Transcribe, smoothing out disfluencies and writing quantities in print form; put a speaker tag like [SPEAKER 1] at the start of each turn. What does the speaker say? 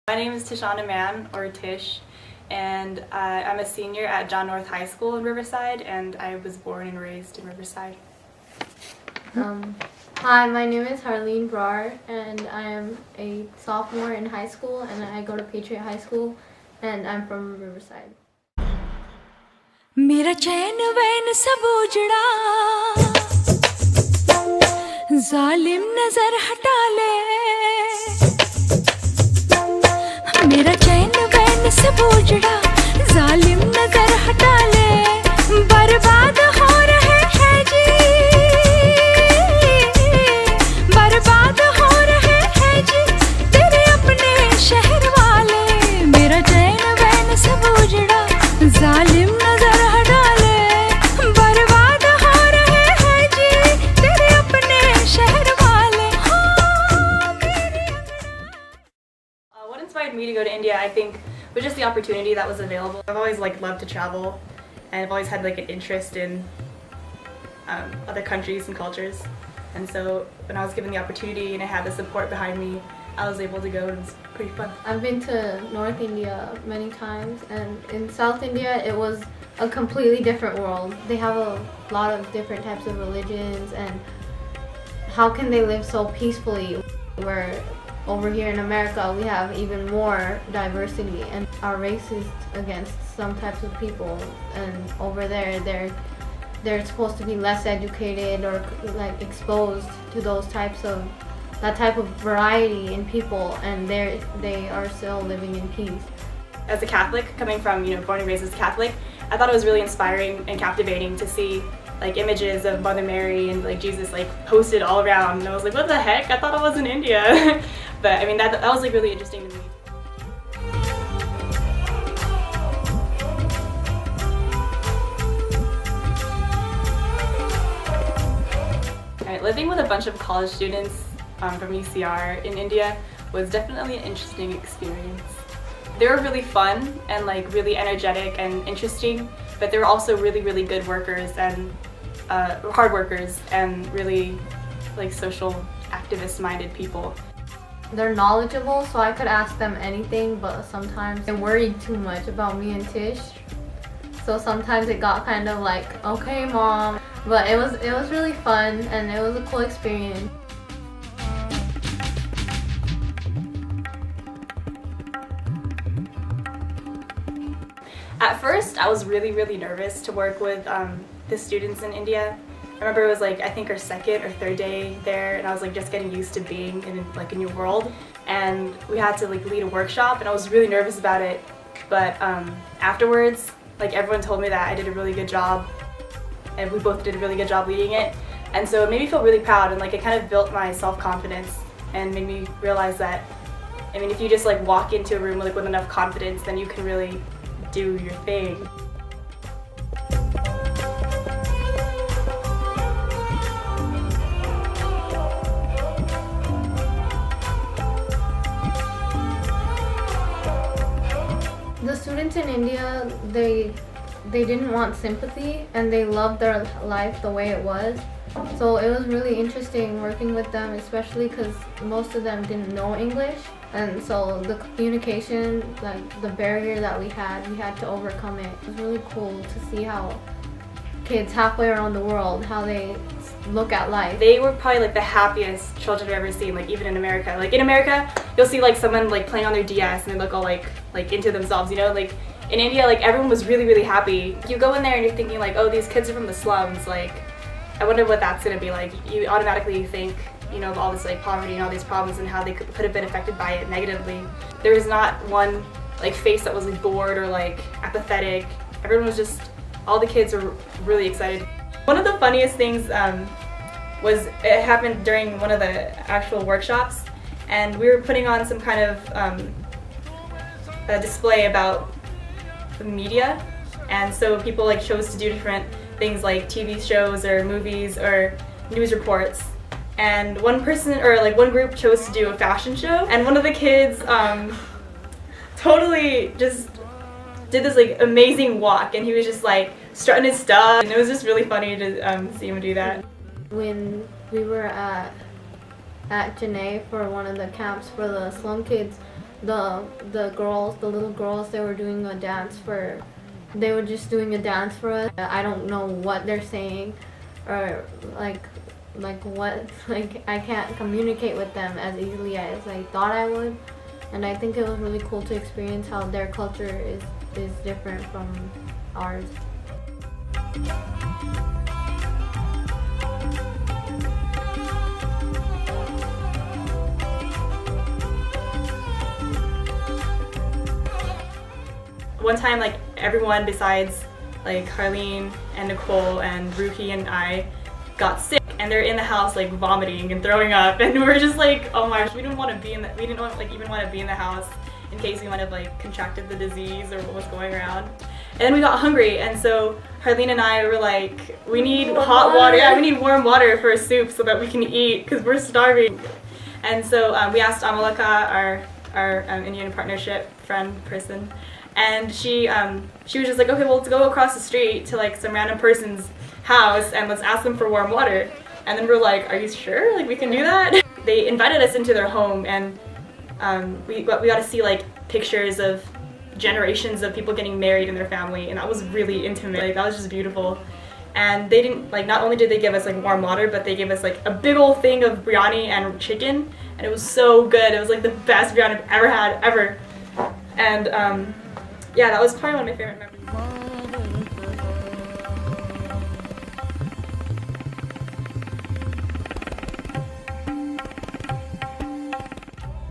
[SPEAKER 1] My name is Tishana Mann, or Tish, and I'm a senior at John North High School in Riverside, and I was born and raised in Riverside.
[SPEAKER 2] Hi, my name is Harleen Brar, and I am a sophomore in high school, and I go to Patriot High School, and I'm from Riverside. मेरा चैन van सब उजड़ा, जालिम नजर हटा ले. मेरा चैन van सब उजड़ा, जालिम नजर हटा ले. बर्बाद हो रहे हैं जी, बर्बाद हो रहे हैं जी तेरे अपने शहर वाले. मेरा चैन वैन सब उजड़ा, जालिम नजर हटा ले. बर्बाद हो रहे हैं जी तेरे अपने शहर वाले.
[SPEAKER 1] What inspired me to go to India, I think, was just the opportunity that was available. I've always loved to travel, and I've always had an interest in other countries and cultures. And so when I was given the opportunity and I had the support behind me, I was able to go, and it was pretty fun.
[SPEAKER 2] I've been to North India many times, and in South India it was a completely different world. They have a lot of different types of religions, and how can they live so peacefully? Where over here in America we have even more diversity and are racist against some types of people, and over there they're supposed to be less educated or exposed to that type of variety in people, and they are still living in peace.
[SPEAKER 1] As a Catholic, coming from born and raised as Catholic, I thought it was really inspiring and captivating to see images of Mother Mary and Jesus posted all around, and I was like, what the heck? I thought I was in India. But I mean that was really interesting to me. Living with a bunch of college students from UCR in India was definitely an interesting experience. They were really fun and really energetic and interesting, but they were also really good workers and hard workers and really social activist minded people.
[SPEAKER 2] They're knowledgeable, so I could ask them anything, but sometimes they worried too much about me and Tish. So sometimes it got kind of okay mom, but it was really fun and it was a cool experience.
[SPEAKER 1] At first, I was really nervous to work with the students in India. I remember it was I think our second or third day there, and I was just getting used to being in a new world, and we had to lead a workshop, and I was really nervous about it. But afterwards, everyone told me that I did a really good job, and we both did a really good job leading it, and so it made me feel really proud, and it kind of built my self-confidence and made me realize that if you just walk into a room with enough confidence, then you can really do your thing.
[SPEAKER 2] The students in India, they didn't want sympathy, and they loved their life the way it was. So it was really interesting working with them, especially because most of them didn't know English, and so the communication, the barrier that we had to overcome it. It was really cool to see how kids halfway around the world, how they look at life.
[SPEAKER 1] They were probably the happiest children I've ever seen, even in America. In America, you'll see someone playing on their DS and they look all into themselves, in India, everyone was really happy. You go in there and you're thinking oh, these kids are from the slums, I wonder what that's gonna be like. You automatically think of all this poverty and all these problems and how they could have been affected by it negatively. There was not one face that was bored or apathetic. Everyone was just, all the kids were really excited. One of the funniest things was it happened during one of the actual workshops, and we were putting on some kind of a display about the media, and so people chose to do different things like TV shows or movies or news reports, and one person or one group chose to do a fashion show, and one of the kids totally just did this amazing walk, and he was just strutting his stuff, and it was just really funny to see him do that.
[SPEAKER 2] When we were at Chennai for one of the camps for the slum kids, the girls, the little girls, they were doing a dance for. They were just doing a dance for us. I don't know what they're saying, or like what like I can't communicate with them as easily as I thought I would. And I think it was really cool to experience how their culture is different from ours.
[SPEAKER 1] One time, like, everyone besides like Harleen and Nicole and Ruki and I got sick, and they're in the house like vomiting and throwing up, and we're just like, oh my gosh, we didn't want to be in we didn't want, like, even want to be in the house in case we might have like contracted the disease or what was going around. And then we got hungry, and so Harleen and I were like, we need hot water. Yeah, we need warm water for a soup so that we can eat because we're starving. And so we asked Amalaka, our Indian partnership friend person, and she was just like, okay, well, let's go across the street to like some random person's house and let's ask them for warm water. And then we're like, are you sure? Like, we can do that? They invited us into their home, and we got to see like pictures of generations of people getting married in their family, and that was really intimate. Like, that was just beautiful. And they didn't, like, not only did they give us like warm water, but they gave us like a big old thing of biryani and chicken, and it was so good. It was like the best biryani I've ever had, ever. And yeah, that was probably one of my favorite memories.